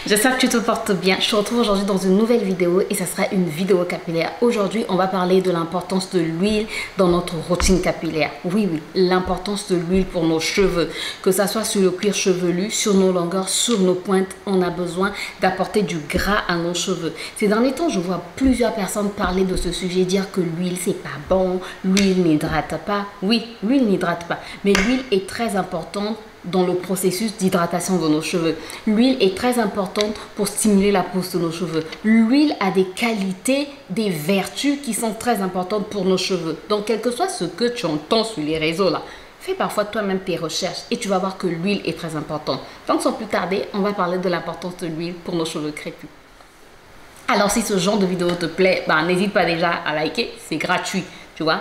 J'espère que tu te portes bien. Je te retrouve aujourd'hui dans une nouvelle vidéo et ça sera une vidéo capillaire. Aujourd'hui, on va parler de l'importance de l'huile dans notre routine capillaire. Oui, l'importance de l'huile pour nos cheveux. Que ça soit sur le cuir chevelu, sur nos longueurs, sur nos pointes, on a besoin d'apporter du gras à nos cheveux. Ces derniers temps, je vois plusieurs personnes parler de ce sujet, dire que l'huile, c'est pas bon, l'huile n'hydrate pas. Oui, l'huile n'hydrate pas, mais l'huile est très importante dans le processus d'hydratation de nos cheveux. L'huile est très importante pour stimuler la pousse de nos cheveux. L'huile a des qualités, des vertus qui sont très importantes pour nos cheveux. Donc, quel que soit ce que tu entends sur les réseaux là, fais parfois toi-même tes recherches et tu vas voir que l'huile est très importante. Donc, sans plus tarder, on va parler de l'importance de l'huile pour nos cheveux crépus. Alors, si ce genre de vidéo te plaît, n'hésite pas déjà à liker, c'est gratuit, tu vois.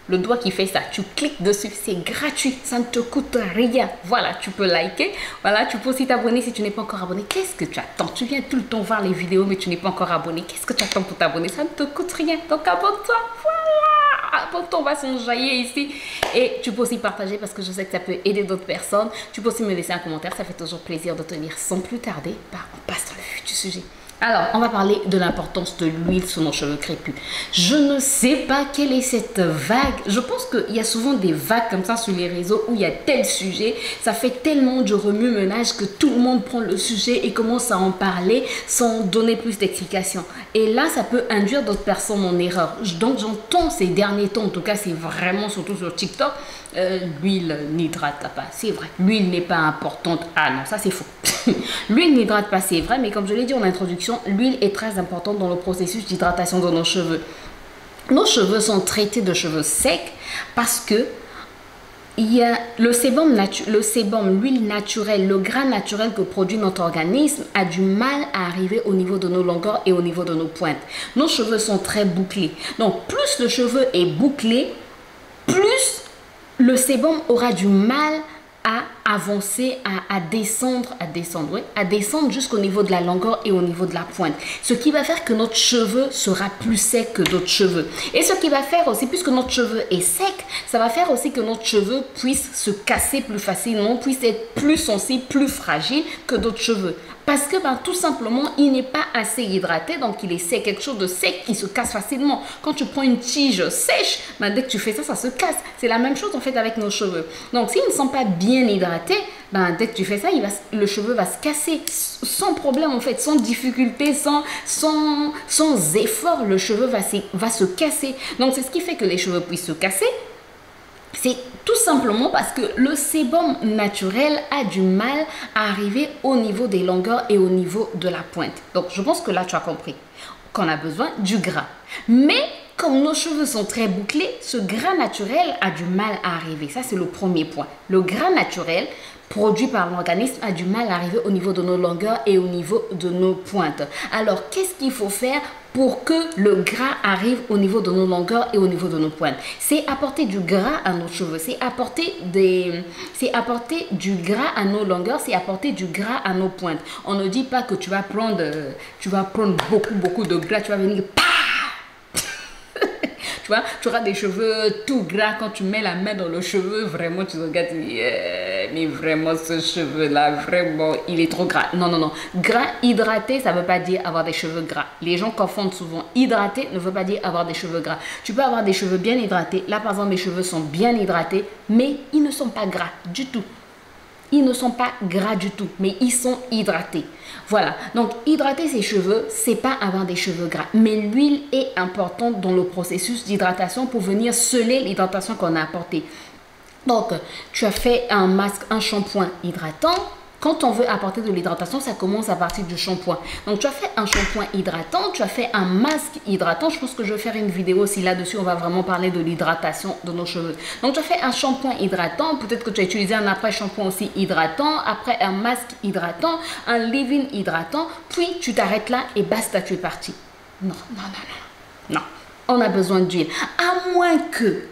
Le doigt qui fait ça, tu cliques dessus, c'est gratuit, ça ne te coûte rien. Voilà, tu peux liker, voilà, tu peux aussi t'abonner si tu n'es pas encore abonné. Qu'est-ce que tu attends? Tu viens tout le temps voir les vidéos, mais tu n'es pas encore abonné. Qu'est-ce que tu attends pour t'abonner? Ça ne te coûte rien, donc abonne-toi, voilà. Abonne-toi, on va s'enjailler ici. Et tu peux aussi partager parce que je sais que ça peut aider d'autres personnes. Tu peux aussi me laisser un commentaire, ça fait toujours plaisir de te lire. Sans plus tarder, on passe dans le vif du sujet. Alors, on va parler de l'importance de l'huile sur nos cheveux crépus. Je ne sais pas quelle est cette vague. Je pense qu'il y a souvent des vagues comme ça sur les réseaux où il y a tel sujet. Ça fait tellement de remue-ménage que tout le monde prend le sujet et commence à en parler sans donner plus d'explications. Et là, ça peut induire d'autres personnes en erreur. Donc, j'entends ces derniers temps, en tout cas, c'est vraiment surtout sur TikTok, l'huile n'hydrate pas. C'est vrai. L'huile n'est pas importante. Ah non, ça c'est faux. L'huile n'hydrate pas, c'est vrai, mais comme je l'ai dit en introduction, l'huile est très importante dans le processus d'hydratation de nos cheveux. Nos cheveux sont traités de cheveux secs parce que il y a le sébum, l'huile naturelle, le gras naturel que produit notre organisme a du mal à arriver au niveau de nos longueurs et au niveau de nos pointes. Nos cheveux sont très bouclés. Donc, plus le cheveu est bouclé, plus le sébum aura du mal à avancer, à descendre jusqu'au niveau de la longueur et au niveau de la pointe. Ce qui va faire que notre cheveu sera plus sec que d'autres cheveux. Et ce qui va faire aussi, puisque notre cheveu est sec, ça va faire aussi que notre cheveu puisse se casser plus facilement, puisse être plus sensible, plus fragile que d'autres cheveux. Parce que tout simplement, il n'est pas assez hydraté, donc il est sec, quelque chose de sec qui se casse facilement. Quand tu prends une tige sèche, dès que tu fais ça, ça se casse. C'est la même chose en fait avec nos cheveux. Donc s'ils ne sont pas bien hydratés, dès que tu fais ça, le cheveu va se casser sans problème en fait, sans difficulté, sans effort, le cheveu va se casser. Donc c'est ce qui fait que les cheveux puissent se casser. C'est tout simplement parce que le sébum naturel a du mal à arriver au niveau des longueurs et au niveau de la pointe. Donc, je pense que là, tu as compris qu'on a besoin du gras. Mais, comme nos cheveux sont très bouclés, ce gras naturel a du mal à arriver. Ça, c'est le premier point. Le gras naturel produit par l'organisme a du mal à arriver au niveau de nos longueurs et au niveau de nos pointes. Alors, qu'est-ce qu'il faut faire pour que le gras arrive au niveau de nos longueurs et au niveau de nos pointes? C'est apporter du gras à nos cheveux, c'est apporter du gras à nos longueurs, c'est apporter du gras à nos pointes. On ne dit pas que tu vas prendre beaucoup de gras, tu vas venir tu vois, tu auras des cheveux tout gras. Quand tu mets la main dans le cheveu, vraiment, tu regardes, mais vraiment, ce cheveu-là, vraiment, il est trop gras. Non. Gras hydraté, ça ne veut pas dire avoir des cheveux gras. Les gens confondent souvent. Hydraté ne veut pas dire avoir des cheveux gras. Tu peux avoir des cheveux bien hydratés. Là, par exemple, mes cheveux sont bien hydratés, mais ils ne sont pas gras du tout. Ils ne sont pas gras du tout, mais ils sont hydratés. Voilà, donc hydrater ses cheveux, c'est pas avoir des cheveux gras. Mais l'huile est importante dans le processus d'hydratation pour venir sceller l'hydratation qu'on a apportée. Donc, tu as fait un masque, un shampoing hydratant. Quand on veut apporter de l'hydratation, ça commence à partir du shampoing. Donc, tu as fait un shampoing hydratant, tu as fait un masque hydratant. Je pense que je vais faire une vidéo aussi là-dessus. On va vraiment parler de l'hydratation de nos cheveux. Donc, tu as fait un shampoing hydratant. Peut-être que tu as utilisé un après-shampoing aussi hydratant. Après, un masque hydratant, un leave-in hydratant. Puis, tu t'arrêtes là et basta, tu es parti. Non. On a besoin d'huile. À moins que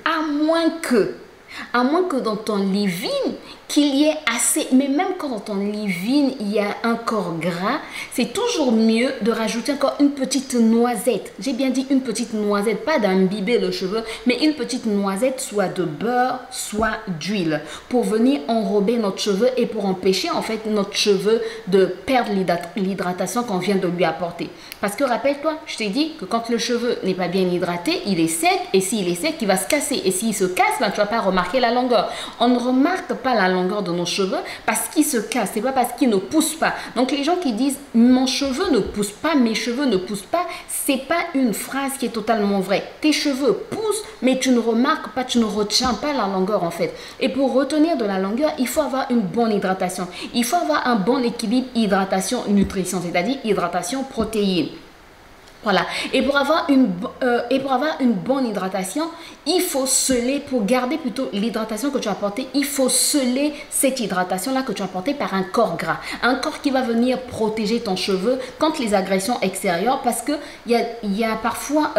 dans ton leave-in, qu'il y ait assez, mais même quand dans ton leave-in, il y a un corps gras, c'est toujours mieux de rajouter encore une petite noisette. J'ai bien dit une petite noisette, pas d'imbiber le cheveu, mais une petite noisette, soit de beurre, soit d'huile, pour venir enrober notre cheveu et pour empêcher en fait notre cheveu de perdre l'hydratation qu'on vient de lui apporter. Parce que rappelle-toi, je t'ai dit que quand le cheveu n'est pas bien hydraté, il est sec, et s'il est sec, il va se casser. Et s'il se casse, ben, tu ne vas pas remarquer la longueur. On ne remarque pas la longueur de nos cheveux parce qu'il se casse, c'est pas parce qu'il ne pousse pas. Donc les gens qui disent mon cheveu ne pousse pas, mes cheveux ne poussent pas, c'est pas une phrase qui est totalement vraie. Tes cheveux poussent, mais tu ne remarques pas, tu ne retiens pas la longueur en fait. Et pour retenir de la longueur, il faut avoir une bonne hydratation. Il faut avoir un bon équilibre hydratation-nutrition, c'est-à-dire hydratation-protéines. Voilà. Et pour avoir une bonne hydratation, il faut sceller, pour garder plutôt l'hydratation que tu as apportée, il faut sceller cette hydratation-là que tu as apportée par un corps gras. Un corps qui va venir protéger ton cheveu contre les agressions extérieures, parce qu'il y a parfois,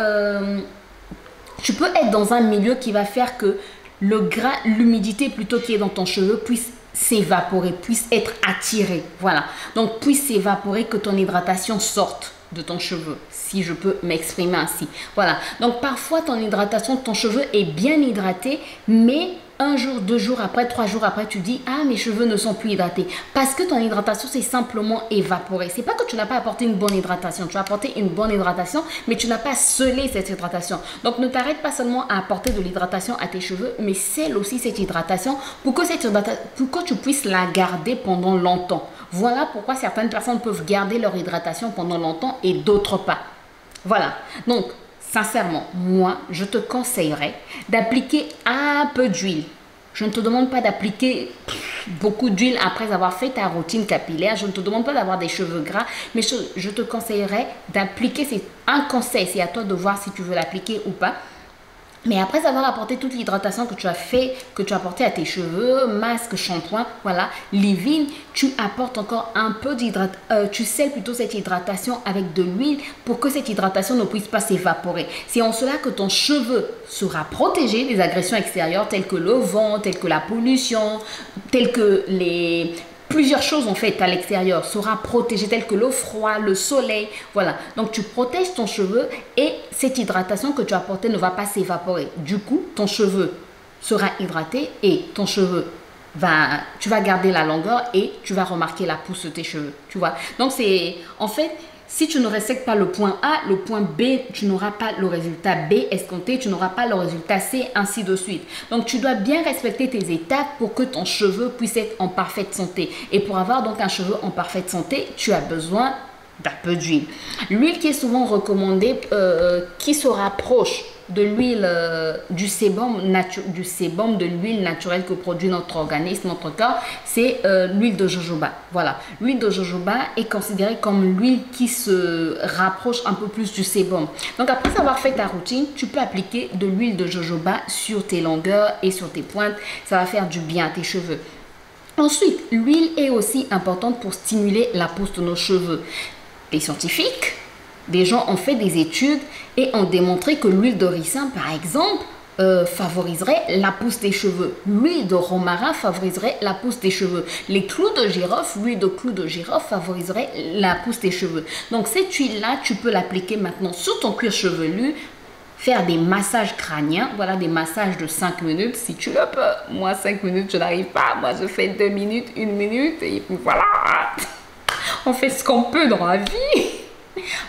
tu peux être dans un milieu qui va faire que le gras, l'humidité plutôt qui est dans ton cheveu puisse s'évaporer, puisse être attiré. Voilà. Donc, puisse s'évaporer, que ton hydratation sorte de ton cheveu, si je peux m'exprimer ainsi. Voilà. Donc, parfois, ton hydratation de ton cheveu est bien hydratée, mais un jour, 2 jours après, 3 jours après, tu dis « Ah, mes cheveux ne sont plus hydratés. » Parce que ton hydratation s'est simplement évaporée. C'est pas que tu n'as pas apporté une bonne hydratation. Tu as apporté une bonne hydratation, mais tu n'as pas scellé cette hydratation. Donc, ne t'arrête pas seulement à apporter de l'hydratation à tes cheveux, mais scelle aussi cette hydratation pour que tu puisses la garder pendant longtemps. Voilà pourquoi certaines personnes peuvent garder leur hydratation pendant longtemps et d'autres pas. Voilà. Donc, sincèrement, moi, je te conseillerais d'appliquer un peu d'huile. Je ne te demande pas d'appliquer beaucoup d'huile après avoir fait ta routine capillaire. Je ne te demande pas d'avoir des cheveux gras, mais je te conseillerais d'appliquer, c'est un conseil, c'est à toi de voir si tu veux l'appliquer ou pas. Mais après avoir apporté toute l'hydratation que tu as apporté à tes cheveux, masque, shampoing, voilà, leave-in, tu apportes encore un peu tu scelles plutôt cette hydratation avec de l'huile pour que cette hydratation ne puisse pas s'évaporer. C'est en cela que ton cheveu sera protégé des agressions extérieures telles que le vent, telles que la pollution, telles que plusieurs choses en fait à l'extérieur sera protégé, telles que le froid, le soleil, voilà. Donc tu protèges ton cheveu et cette hydratation que tu as apportée ne va pas s'évaporer. Du coup, ton cheveu sera hydraté et ton cheveu tu vas garder la longueur et tu vas remarquer la pousse de tes cheveux, tu vois. Donc c'est en fait, si tu ne respectes pas le point A, le point B, tu n'auras pas le résultat B escompté, tu n'auras pas le résultat C, ainsi de suite. Donc, tu dois bien respecter tes étapes pour que ton cheveu puisse être en parfaite santé. Et pour avoir donc un cheveu en parfaite santé, tu as besoin d'un peu d'huile. L'huile qui est souvent recommandée, qui se rapproche de l'huile, du sébum de l'huile naturelle que produit notre organisme, notre corps, c'est l'huile de jojoba. Voilà, l'huile de jojoba est considérée comme l'huile qui se rapproche un peu plus du sébum. Donc après avoir fait ta routine, tu peux appliquer de l'huile de jojoba sur tes longueurs et sur tes pointes. Ça va faire du bien à tes cheveux. Ensuite, l'huile est aussi importante pour stimuler la pousse de nos cheveux. Les scientifiques, des gens ont fait des études et ont démontré que l'huile de ricin, par exemple, favoriserait la pousse des cheveux. L'huile de romarin favoriserait la pousse des cheveux. Les clous de girofle, l'huile de clous de girofle favoriserait la pousse des cheveux. Donc cette huile-là, tu peux l'appliquer maintenant sur ton cuir chevelu, faire des massages crâniens, voilà, des massages de 5 minutes si tu le peux. Moi, 5 minutes, je n'arrive pas. Moi, je fais 2 minutes, 1 minute et puis voilà. On fait ce qu'on peut dans la vie.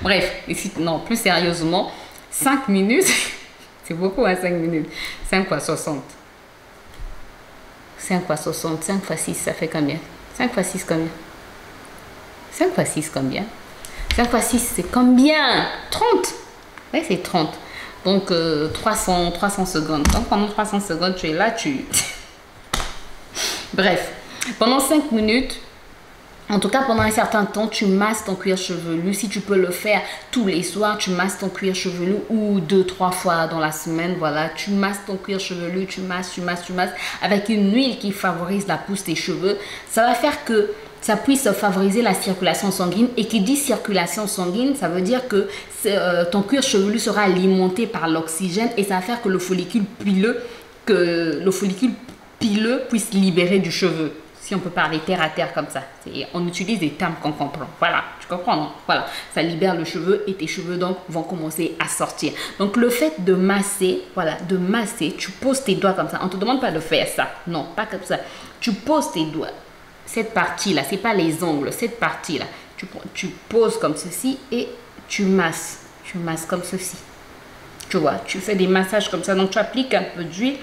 Bref, non, plus sérieusement, 5 minutes, c'est beaucoup à 5 minutes. 5 fois 60. 5 fois 60, 5 fois 6, ça fait combien? 5 fois 6, combien? 5 fois 6, combien? 5 fois 6, c'est combien? 30. Oui, c'est 30. Donc, 300 secondes. Donc, pendant 300 secondes, tu es là, Bref, pendant 5 minutes, en tout cas, pendant un certain temps, tu masses ton cuir chevelu. Si tu peux le faire tous les soirs, tu masses ton cuir chevelu ou 2-3 fois dans la semaine. Voilà, tu masses ton cuir chevelu, tu masses avec une huile qui favorise la pousse des cheveux. Ça va faire que ça puisse favoriser la circulation sanguine. Et qui dit circulation sanguine, ça veut dire que ton cuir chevelu sera alimenté par l'oxygène et ça va faire que le follicule pileux, pileux puisse libérer du cheveu. Si on peut parler terre à terre comme ça. On utilise des termes qu'on comprend. Voilà, tu comprends, non? Voilà, ça libère le cheveu et tes cheveux donc vont commencer à sortir. Donc le fait de masser, voilà, de masser, tu poses tes doigts comme ça. On ne te demande pas de faire ça. Non, pas comme ça. Tu poses tes doigts. Cette partie-là, c'est pas les ongles, cette partie-là. Tu poses comme ceci et tu masses. Tu masses comme ceci. Tu vois, tu fais des massages comme ça. Donc tu appliques un peu d'huile.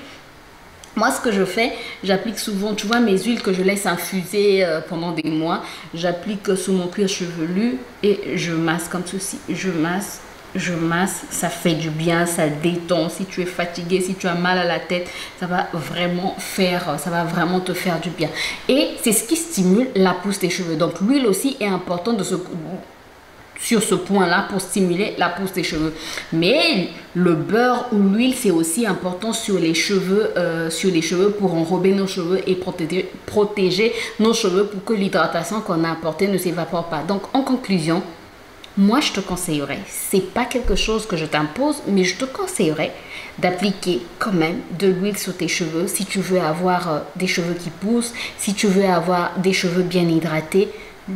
Moi, ce que je fais, j'applique souvent, tu vois, mes huiles que je laisse infuser pendant des mois, j'applique sous mon cuir chevelu et je masse comme ceci. Je masse, ça fait du bien, ça détend. Si tu es fatigué, si tu as mal à la tête, ça va vraiment te faire du bien. Et c'est ce qui stimule la pousse des cheveux. Donc, l'huile aussi est importante sur ce point-là pour stimuler la pousse des cheveux. Mais le beurre ou l'huile, c'est aussi important sur les cheveux pour enrober nos cheveux et protéger nos cheveux pour que l'hydratation qu'on a apportée ne s'évapore pas. Donc, en conclusion, moi, je te conseillerais, c'est pas quelque chose que je t'impose, mais je te conseillerais d'appliquer quand même de l'huile sur tes cheveux si tu veux avoir des cheveux qui poussent, si tu veux avoir des cheveux bien hydratés.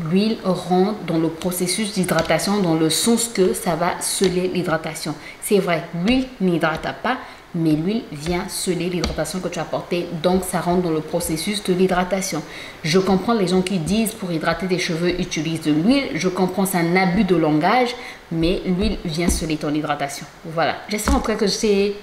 L'huile rentre dans le processus d'hydratation dans le sens que ça va sceller l'hydratation. C'est vrai, l'huile n'hydrate pas, mais l'huile vient sceller l'hydratation que tu as apportée. Donc, ça rentre dans le processus de l'hydratation. Je comprends les gens qui disent pour hydrater tes cheveux, utilise de l'huile. Je comprends, c'est un abus de langage, mais l'huile vient sceller ton hydratation. Voilà. J'espère en tout cas que je t'ai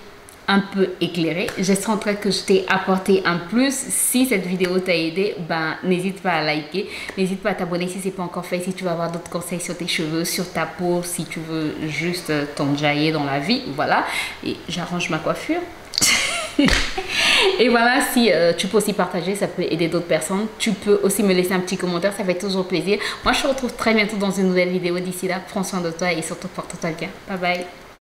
un peu éclairé. J'espère en tout cas que je t'ai apporté un plus. Si cette vidéo t'a aidé, ben, n'hésite pas à liker. N'hésite pas à t'abonner si ce n'est pas encore fait. Si tu veux avoir d'autres conseils sur tes cheveux, sur ta peau, si tu veux juste t'enjailler dans la vie. Voilà. Et j'arrange ma coiffure. Et voilà, si tu peux aussi partager, ça peut aider d'autres personnes. Tu peux aussi me laisser un petit commentaire, ça fait toujours plaisir. Moi, je te retrouve très bientôt dans une nouvelle vidéo. D'ici là, prends soin de toi et surtout porte-toi bien. Bye bye.